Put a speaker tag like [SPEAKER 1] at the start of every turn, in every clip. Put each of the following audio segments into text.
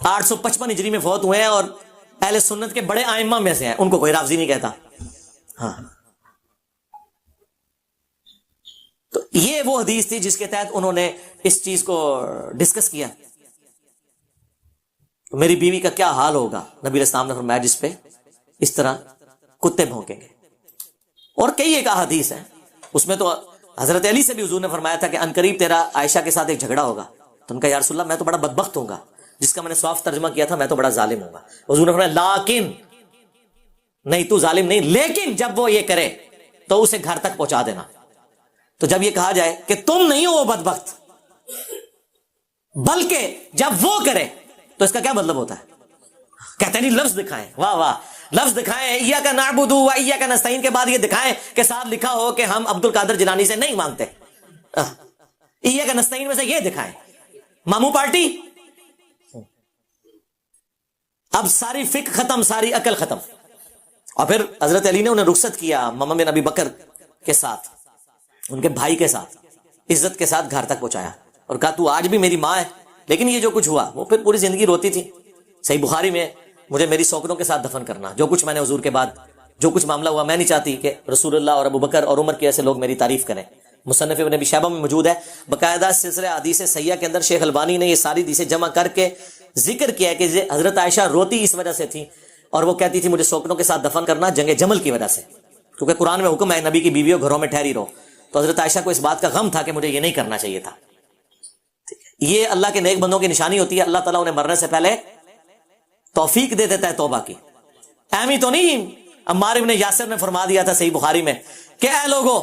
[SPEAKER 1] 855 ہجری میں فوت ہوئے ہیں اور اہل سنت کے بڑے ائمہ میں سے ہیں، ان کو کوئی رافضی نہیں کہتا. ہاں تو یہ وہ حدیث تھی جس کے تحت انہوں نے اس چیز کو ڈسکس کیا. میری بیوی کا کیا حال ہوگا، نبی علیہ السلام نے فرمایا جس پہ اس طرح کتے بھونکیں گے. اور کئی ایک احادیث ہیں، اس میں تو حضرت علی سے بھی حضور نے فرمایا تھا کہ عنقریب تیرا عائشہ کے ساتھ ایک جھگڑا ہوگا. تو ان کا یا رسول اللہ میں تو بڑا بدبخت ہوں گا، جس کا میں نے صاف ترجمہ کیا تھا میں تو بڑا ظالم ہوں گا. حضور نے فرمایا لیکن نہیں، تو ظالم نہیں، لیکن جب وہ یہ کرے تو اسے گھر تک پہنچا دینا. تو جب یہ کہا جائے کہ تم نہیں ہو وہ بدبخت، بلکہ جب وہ کرے تو اس کا کیا مطلب ہوتا ہے؟ کہتے نہیں لفظ دکھائیں، واہ واہ لفظ دکھائیں، ایاک نعبد و ایاک نستعین کے بعد یہ دکھائیں کہ ساتھ لکھا ہو کہ ہم عبد القادر جیلانی سے نہیں مانگتے. ایاک نستعین میں سے یہ دکھائیں. ماموں پارٹی، اب ساری فکر ختم، ساری عقل ختم. اور پھر حضرت علی نے انہیں رخصت کیا ماما بن ابی بکر کے ساتھ، ان کے بھائی کے ساتھ، عزت کے ساتھ گھر تک پہنچایا اور کہا تو آج بھی میری ماں ہے، لیکن یہ جو کچھ ہوا. وہ پھر پوری زندگی روتی تھی. صحیح بخاری میں مجھے میری سوکنوں کے ساتھ دفن کرنا، جو کچھ میں نے حضور کے بعد جو کچھ معاملہ ہوا، میں نہیں چاہتی کہ رسول اللہ اور ابو بکر اور عمر کے ایسے لوگ میری تعریف کریں. مصنف ابن ابی شیبہ میں موجود ہے، باقاعدہ سلسلہ حدیث صحیحہ کے اندر شیخ البانی نے یہ ساری حدیثیں جمع کر کے ذکر کیا ہے کہ حضرت عائشہ روتی اس وجہ سے تھی اور وہ کہتی تھی مجھے سوکنوں کے ساتھ دفن کرنا جنگ جمل کی وجہ سے، کیونکہ قرآن میں حکم ہے نبی کی بیویوں گھروں میں ٹھہری رہو. تو حضرت عائشہ کو اس بات کا غم تھا کہ مجھے یہ نہیں کرنا چاہیے تھا. یہ اللہ کے نیک بندوں کی نشانی ہوتی ہے، اللہ تعالیٰ انہیں مرنے سے پہلے توفیق دے دیتا ہے توبہ کی. ایمی تو نہیں عمار ابن یاسر نے فرما دیا تھا صحیح بخاری میں کہ اے لوگو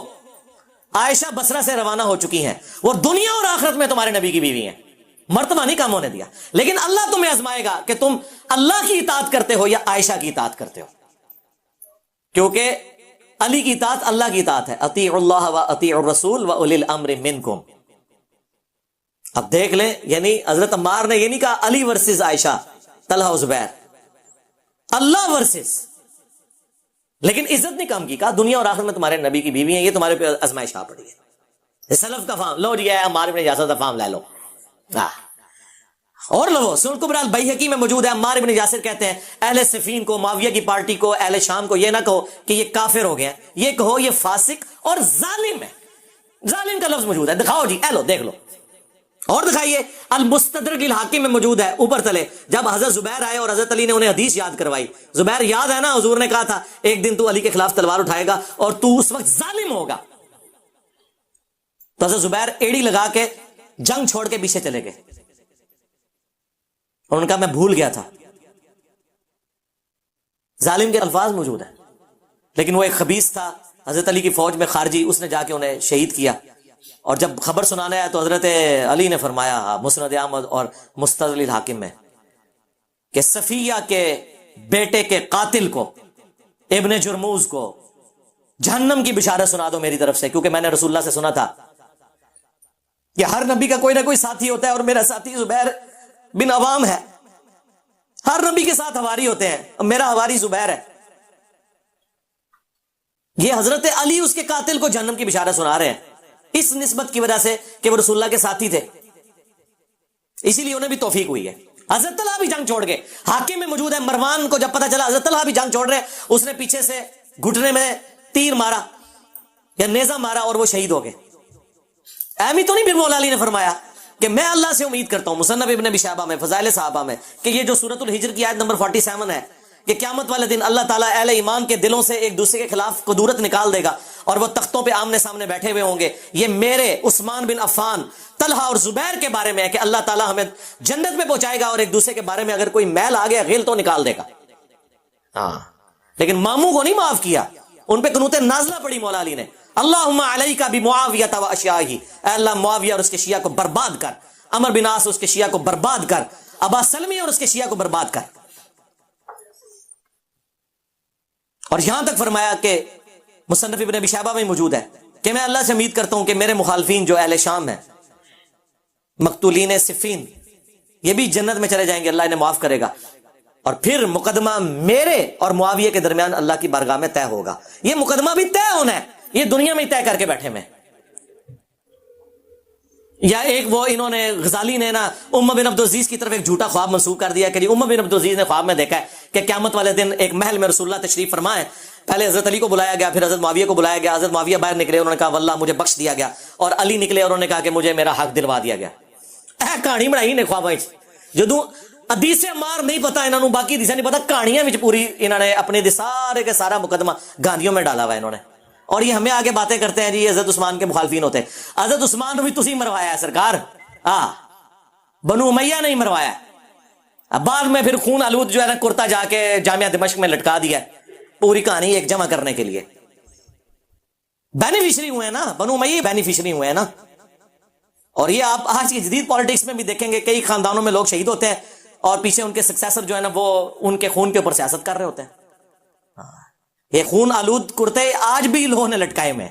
[SPEAKER 1] عائشہ بصرہ سے روانہ ہو چکی ہیں، وہ دنیا اور آخرت میں تمہارے نبی کی بیوی ہیں. مرتبہ نہیں کام ہونے دیا، لیکن اللہ تمہیں آزمائے گا کہ تم اللہ کی اطاعت کرتے ہو یا عائشہ کی اطاعت کرتے ہو، کیونکہ علی کی اطاعت اللہ کی اطاعت ہے. اطیعوا اللہ و اطیعوا الرسول و اولی الامر منکم. اب دیکھ لیں، یعنی حضرت عمار نے یہ نہیں کہا علی ورسز عائشہ طلحہ و زبیر، اللہ ورسز، لیکن عزت نہیں کم کی، کہا دنیا اور آخرت میں تمہارے نبی کی بیوی ہیں، یہ تمہارے پہ آزمائش آ پڑی ہے. سلف کا فام لو جی، عمار ابن یاسر کا فام لے لو. اور لو سنن کبری البیہقی میں موجود ہے، عمار ابن یاسر کہتے ہیں اہل صفین کو، معاویہ کی پارٹی کو، اہل شام کو یہ نہ کہو کہ یہ کافر ہو گئے ہیں، یہ کہو یہ فاسق اور ظالم ہے. ظالم کا لفظ موجود ہے، دکھاؤ جی، اے لو دیکھ لو. اور دکھائیے، المستدرک للحاکم میں موجود ہے اوپر تلے، جب حضرت زبیر آئے اور حضرت علی نے انہیں حدیث یاد کروائی. زبیر یاد ہے نا، حضور نے کہا تھا ایک دن تو علی کے خلاف تلوار اٹھائے گا اور تو اس وقت ظالم ہوگا. تو حضرت زبیر ایڑی لگا کے جنگ چھوڑ کے پیچھے چلے گئے اور ان کا میں بھول گیا تھا. ظالم کے الفاظ موجود ہیں، لیکن وہ ایک خبیث تھا حضرت علی کی فوج میں خارجی، اس نے جا کے انہیں شہید کیا. اور جب خبر سنانے آیا تو حضرت علی نے فرمایا مسند احمد اور مستدرک الحاکم میں کہ صفیہ کے بیٹے کے قاتل کو، ابن جرموز کو جہنم کی بشارت سنا دو میری طرف سے، کیونکہ میں نے رسول اللہ سے سنا تھا کہ ہر نبی کا کوئی نہ کوئی ساتھی ہوتا ہے اور میرا ساتھی زبیر بن عوام ہے. ہر نبی کے ساتھ ہواری ہوتے ہیں، میرا ہواری زبیر ہے. یہ حضرت علی اس کے قاتل کو جہنم کی بشارت سنا رہے ہیں اس نسبت کی وجہ سے کہ وہ رسول اللہ کے ساتھی تھے، اسی لیے انہیں بھی توفیق ہوئی ہے. حضرت طلحہ بھی جنگ چھوڑ گئے. حاکم میں موجود ہے، مروان کو جب پتا چلا حضرت طلحہ بھی جنگ چھوڑ رہے، اس نے پیچھے سے گھٹنے میں تیر مارا یا نیزہ مارا اور وہ شہید ہو گئے. ایمی تو نہیں پھر مولا علی نے فرمایا کہ میں اللہ سے امید کرتا ہوں، مصنف ابن ابی شیبہ میں فضائل صحابہ میں، کہ یہ جو سورۃ الحجر کی آیت نمبر 47 ہے کہ قیامت والے دن اللہ تعالیٰ اہل ایمان کے دلوں سے ایک دوسرے کے خلاف قدورت نکال دے گا اور وہ تختوں پہ آمنے سامنے بیٹھے ہوئے ہوں گے. یہ میرے عثمان بن عفان، طلحہ اور زبیر کے بارے میں ہے کہ اللہ تعالیٰ ہمیں جنت میں پہنچائے گا اور ایک دوسرے کے بارے میں اگر کوئی میل آ گیا غل تو نکال دے گا. ہاں، لیکن ماموں کو نہیں معاف کیا، ان پہ قنوت نازلہ پڑی مولا علی نے، اللہم علیک بمعاویہ و اشیاءہ، اے اللہ معاویہ اور اس کے شیعہ کو برباد کر، عمر بن عاص اس کے شیعہ کو برباد کر، ابا سلمی اور اس کے شیعہ کو برباد کر. اور یہاں تک فرمایا کہ مصنف ابن ابی شیبہ میں موجود ہے کہ میں اللہ سے امید کرتا ہوں کہ میرے مخالفین جو اہل شام ہیں، مقتولین صفین، یہ بھی جنت میں چلے جائیں گے، اللہ انہیں معاف کرے گا. اور پھر مقدمہ میرے اور معاویہ کے درمیان اللہ کی بارگاہ میں طے ہوگا. یہ مقدمہ بھی طے ہونا ہے، یہ دنیا میں ہی طے کر کے بیٹھے میں. یا ایک وہ انہوں نے غزالی نے نا ام بن عبدالعزیز کی طرف ایک جھوٹا خواب منسوخ کر دیا کہ جی ام بن عبدالعزیز نے خواب میں دیکھا ہے کہ قیامت والے دن ایک محل میں رسول اللہ تشریف فرمائے. پہلے حضرت علی کو بلایا گیا, پھر حضرت معاویہ کو بلایا گیا. حضرت معاویہ باہر نکلے, انہوں نے کہا واللہ مجھے بخش دیا گیا, اور علی نکلے اور انہوں نے کہا کہ مجھے میرا حق دلوا دیا گیا. کہانی بنائی نے خواب جدوں حدیث عمار نہیں پتا انہوں نے, باقی حدیث نہیں پتا, کہانیاں پوری انہوں نے اپنے سارے کے سارا مقدمہ گاندیوں میں ڈالا ہوا انہوں نے. اور یہ ہمیں آگے باتیں کرتے ہیں جی حضرت عثمان کے مخالفین ہوتے ہیں. حضرت عثمان بھی تسی مروایا ہے سرکار, بنو امیہ نہیں مروایا. اب بعد میں پھر خون آلود جو ہے نا کرتا جا کے جامعہ دمشق میں لٹکا دیا, پوری کہانی ایک جمع کرنے کے لیے. بینیفیشری ہوئے ہیں نا, بنو امیہ بینیفیشری ہوئے ہیں نا. اور یہ آپ آج کی جدید پالیٹکس میں بھی دیکھیں گے, کئی خاندانوں میں لوگ شہید ہوتے ہیں اور پیچھے ان کے سکسیسر جو ہے نا وہ ان کے خون کے اوپر سیاست کر رہے ہوتے ہیں. یہ خون آلود کرتے آج بھی لوگوں نے لٹکائے میں,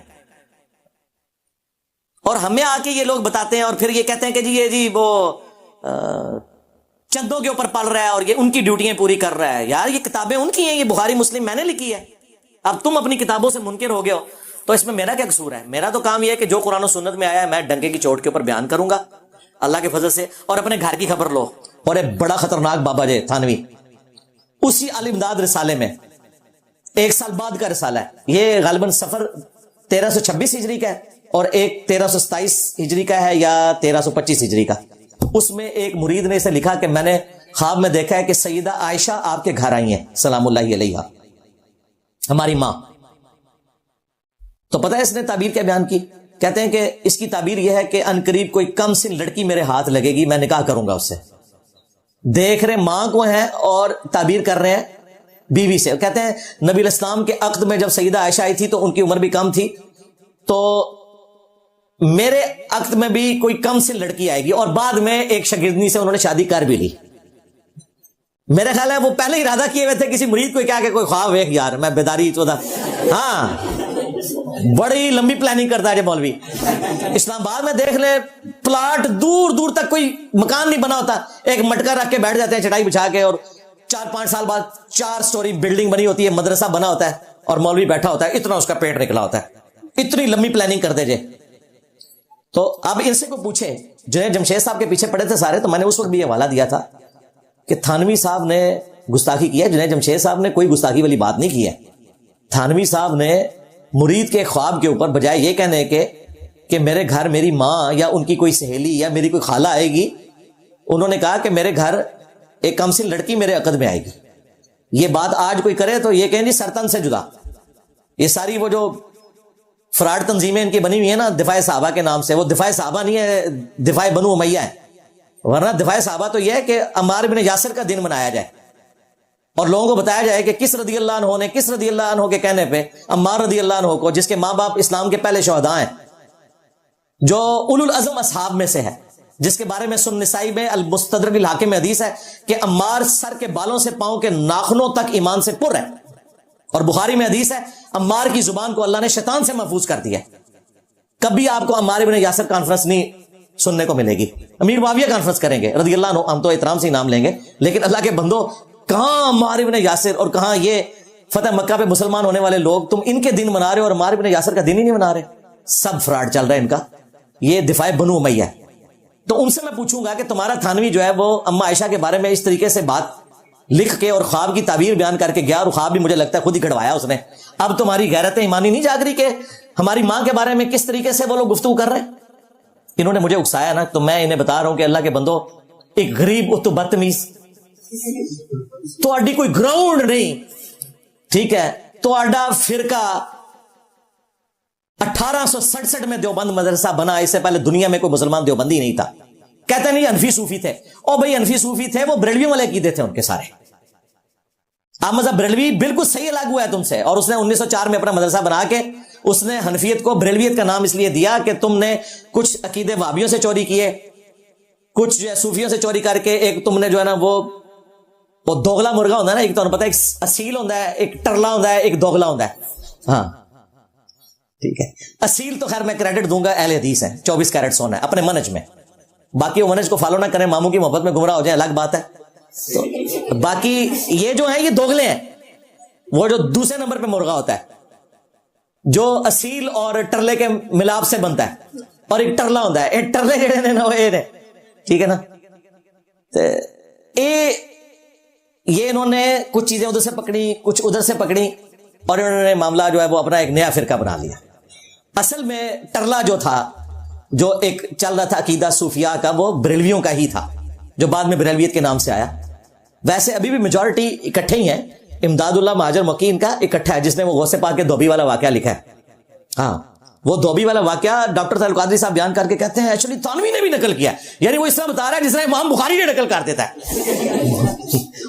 [SPEAKER 1] اور ہمیں آ کے یہ لوگ بتاتے ہیں اور پھر یہ کہتے ہیں کہ جی یہ جی وہ چندوں کے اوپر پل رہا ہے اور یہ ان کی ڈیوٹیاں پوری کر رہا ہے. یار یہ کتابیں ان کی ہیں, یہ بخاری مسلم میں نے لکھی ہے. اب تم اپنی کتابوں سے منکر ہو گئے ہو تو اس میں میرا کیا قصور ہے؟ میرا تو کام یہ ہے کہ جو قرآن و سنت میں آیا ہے میں ڈنکے کی چوٹ کے اوپر بیان کروں گا اللہ کے فضل سے. اور اپنے گھر کی خبر لو. اور ایک بڑا خطرناک بابا جی تھانوی, اسی الامداد رسالے میں 1 سال بعد کا رسالہ ہے, یہ غالباً سفر 1326 ہجری کا ہے اور ایک 1327 ہجری کا ہے یا 1325 ہجری کا. اس میں ایک مرید نے اسے لکھا کہ میں نے خواب میں دیکھا ہے کہ سیدہ عائشہ آپ کے گھر آئی ہیں سلام اللہ علیہا, ہماری ماں. تو پتہ ہے اس نے تعبیر کیا بیان کی؟ کہتے ہیں کہ اس کی تعبیر یہ ہے کہ انقریب کوئی کم سن لڑکی میرے ہاتھ لگے گی, میں نکاح کروں گا اس سے. دیکھ رہے ماں کو ہیں اور تعبیر کر رہے ہیں بیوی سے. کہتے ہیں نبی الاسلام کے عقد میں جب سیدہ عائشہ آئی تھی تو ان کی عمر بھی کم تھی, تو میرے عقد میں بھی کوئی کم سے لڑکی آئے گی, اور بعد میں ایک شاگردنی سے انہوں نے شادی کر بھی لی. میرا خیال ہے وہ پہلے ارادہ کیے ہوئے تھے کسی مرید کو کیا کہ کوئی خواب ہے یار میں بیداری تو تھا. ہاں بڑی لمبی پلاننگ کرتا ہے مولوی. اسلام آباد میں دیکھ لے پلاٹ دور دور تک کوئی مکان نہیں بنا ہوتا, ایک مٹکا رکھ کے بیٹھ جاتے ہیں چٹائی بچھا کے, اور 4-5 سال بعد 4 سٹوری بلڈنگ بنی ہوتی ہے, مدرسہ بنا ہوتا ہے اور مولوی بیٹھا ہوتا ہے, اتنا اس کا پیٹ نکلا ہوتا ہے. اتنی لمبی پلاننگ کرتے جے. تو اب ان سے کو پوچھے جنید جمشید صاحب کے پیچھے پڑے تھے سارے, تو میں نے اس وقت بھی یہ حوالہ دیا تھا کہ تھانوی صاحب نے گستاخی کی ہے, جنید جمشید صاحب نے کوئی گستاخی والی بات نہیں کی ہے. تھانوی صاحب نے مرید کے خواب کے اوپر بجائے یہ کہنے کہ میرے گھر میری ماں یا ان کی کوئی سہیلی یا میری کوئی خالہ آئے گی, انہوں نے کہا کہ میرے گھر ایک کم سن لڑکی میرے عقد میں آئے گی. یہ بات آج کوئی کرے تو یہ کہیں جی سرطن سے جدا. یہ ساری وہ جو فراڈ تنظیمیں ان کی بنی ہوئی ہیں نا دفاع صحابہ کے نام سے, وہ دفاع صحابہ نہیں ہے, دفاع بنو امیہ ہے. ورنہ دفاع صحابہ تو یہ ہے کہ عمار بن یاسر کا دن منایا جائے اور لوگوں کو بتایا جائے کہ کس رضی اللہ عنہ نے, کس رضی اللہ عنہ کے کہنے پہ عمار رضی اللہ عنہ کو, جس کے ماں باپ اسلام کے پہلے شہداء ہیں, جو اولو العزم اصحاب میں سے ہے, جس کے بارے میں سنن نسائی میں المستدرک الحاکم میں حدیث ہے کہ عمار سر کے بالوں سے پاؤں کے ناخنوں تک ایمان سے پر ہے. اور بخاری میں حدیث ہے عمار کی زبان کو اللہ نے شیطان سے محفوظ کر دیا. کبھی آپ کو عمار بن یاسر کانفرنس نہیں سننے کو ملے گی. امیر معاویہ کانفرنس کریں گے رضی اللہ عنہ, ہم تو احترام سے نام لیں گے, لیکن اللہ کے بندو کہاں عمار بن یاسر اور کہاں یہ فتح مکہ پہ مسلمان ہونے والے لوگ, تم ان کے دن منا رہے ہو اور عمار بن یاسر کا دن ہی نہیں منا رہے. سب فراڈ چل رہا ہے ان کا. یہ دفاع بنو امیہ ہے. تو ان سے میں پوچھوں گا کہ تمہارا تھانوی جو ہے وہ اما عائشہ کے بارے میں اس طریقے سے بات لکھ کے اور خواب کی تعبیر بیان کر کے گیا, اور خواب بھی مجھے لگتا ہے خود ہی گھڑوایا اس نے. اب تمہاری غیرت ایمانی نہیں جاگ رہی کہ ہماری ماں کے بارے میں کس طریقے سے وہ لوگ گفتگو کر رہے ہیں؟ انہوں نے مجھے اکسایا نا, تو میں انہیں بتا رہا ہوں کہ اللہ کے بندو, ایک غریب اتو بدتمیز تو اڈی کوئی گراؤنڈ نہیں, ٹھیک ہے, تو اڈا فرقہ 1867 میں دیوبند مدرسہ بنا, اس سے پہلے دنیا میں کوئی مسلمان دیوبندی نہیں تھا. کہتے نہیں انفی صوفی تھے, او بھائی انفی صوفی تھے, وہ بریلویوں والے عقیدے تھے ان کے سارے. احمد بریلوی بالکل صحیح الگ ہوا ہے تم سے, اور اس نے 1904 میں اپنا مدرسہ بنا کے اس نے حنفیت کو بریلویت کا نام اس لیے دیا کہ تم نے کچھ عقیدے وہابیوں سے چوری کیے, کچھ جو ہے صوفیوں سے چوری کر کے, ایک تم نے جو ہے نا وہ دوغلا مرغا ہوتا ہے نا, ایک تو پتا ہے ایک اصیل ہوتا ہے, ایک ٹرلا ہوتا ہے, ایک دوغلا ہوتا ہے. ہاں ٹھیک ہے, اصیل تو خیر میں کریڈٹ دوں گا اہل حدیث ہے, 24 کیرٹ سونا ہے اپنے منج میں, باقی وہ منج کو فالو نہ کریں, ماموں کی محبت میں گمراہ ہو جائیں الگ بات ہے. تو باقی یہ جو ہیں یہ دوغلے ہیں, وہ جو دوسرے نمبر پہ مرغا ہوتا ہے جو اصیل اور ٹرلے کے ملاپ سے بنتا ہے, اور ایک ٹرلا ہوتا ہے. یہ ٹرلے جڑے نے نا وہ یہ نے, ٹھیک ہے نا. یہ انہوں نے کچھ چیزیں ادھر سے پکڑی, کچھ ادھر سے پکڑی, اور انہوں نے معاملہ جو ہے وہ اپنا ایک نیا فرقہ بنا لیا. اصل میں ٹرلا جو تھا, جو ایک چل رہا تھا عقیدہ صوفیاء کا, وہ بریلویوں کا ہی تھا, جو بعد میں بریلویت کے نام سے آیا. ویسے ابھی بھی میجورٹی اکٹھے ہی ہیں. امداد اللہ مہاجر مکی ان کا اکٹھا ہے, جس نے وہ غوث پاک کے دھوبی والا واقعہ لکھا ہے. ہاں, وہ دھوبی والا واقعہ ڈاکٹر طاہر القادری صاحب بیان کر کے کہتے ہیں ایکچولی تھانوی نے بھی نقل کیا ہے. یعنی وہ اس طرح بتا رہا ہے جس طرح امام بخاری نے نقل کر دیتا ہے.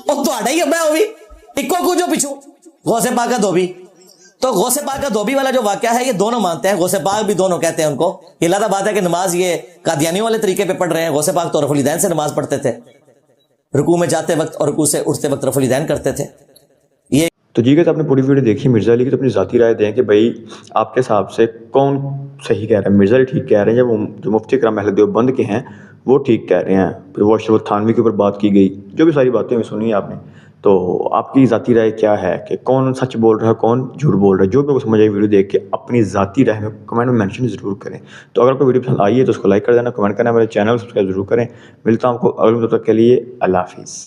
[SPEAKER 1] اور تو ہی اب میں اکو کو جو پیچھو غوث پاک کا دھوبی. تو غوث پاک کا دھوبی والا جو واقعہ ہے یہ دونوں مانتے ہیں, غوث پاک بھی دونوں کہتے ہیں ان کو. یہ لادہ بات ہے کہ نماز یہ قادیانیوں والے طریقے پہ پڑھ رہے ہیں. غوث پاک تو رفع الیدین سے نماز پڑھتے تھے, رکوع میں جاتے وقت اور رکوع سے اٹھتے وقت رفع الیدین کرتے تھے. یہ
[SPEAKER 2] تو جی کہ آپ نے پوری ویڈیو دیکھی مرزا علی کی, تو اپنی ذاتی رائے دیں کہ بھائی آپ کے حساب سے کون صحیح کہہ رہا ہے. مرزا علی ٹھیک کہہ رہے ہیں, یا جو مفتی اکرام اہل دیوبند کے ہیں وہ ٹھیک کہہ رہے ہیں. پھر وہ اشرف تھانوی کے اوپر بات کی گئی, جو بھی ساری باتیں سنی آپ نے, تو آپ کی ذاتی رائے کیا ہے کہ کون سچ بول رہا ہے کون جھوٹ بول رہا ہے؟ جو بھی کو سمجھ آئی ویڈیو دیکھ کے اپنی ذاتی رائے میں کمنٹ میں مینشن ضرور کریں. تو اگر کوئی ویڈیو پسند آئی ہے تو اس کو لائک کر دینا, کمنٹ کرنا, میرے چینل کو سبسکرائب ضرور کریں. ملتا ہوں آپ کو اگلے ویڈیو تک کے لیے. اللہ حافظ.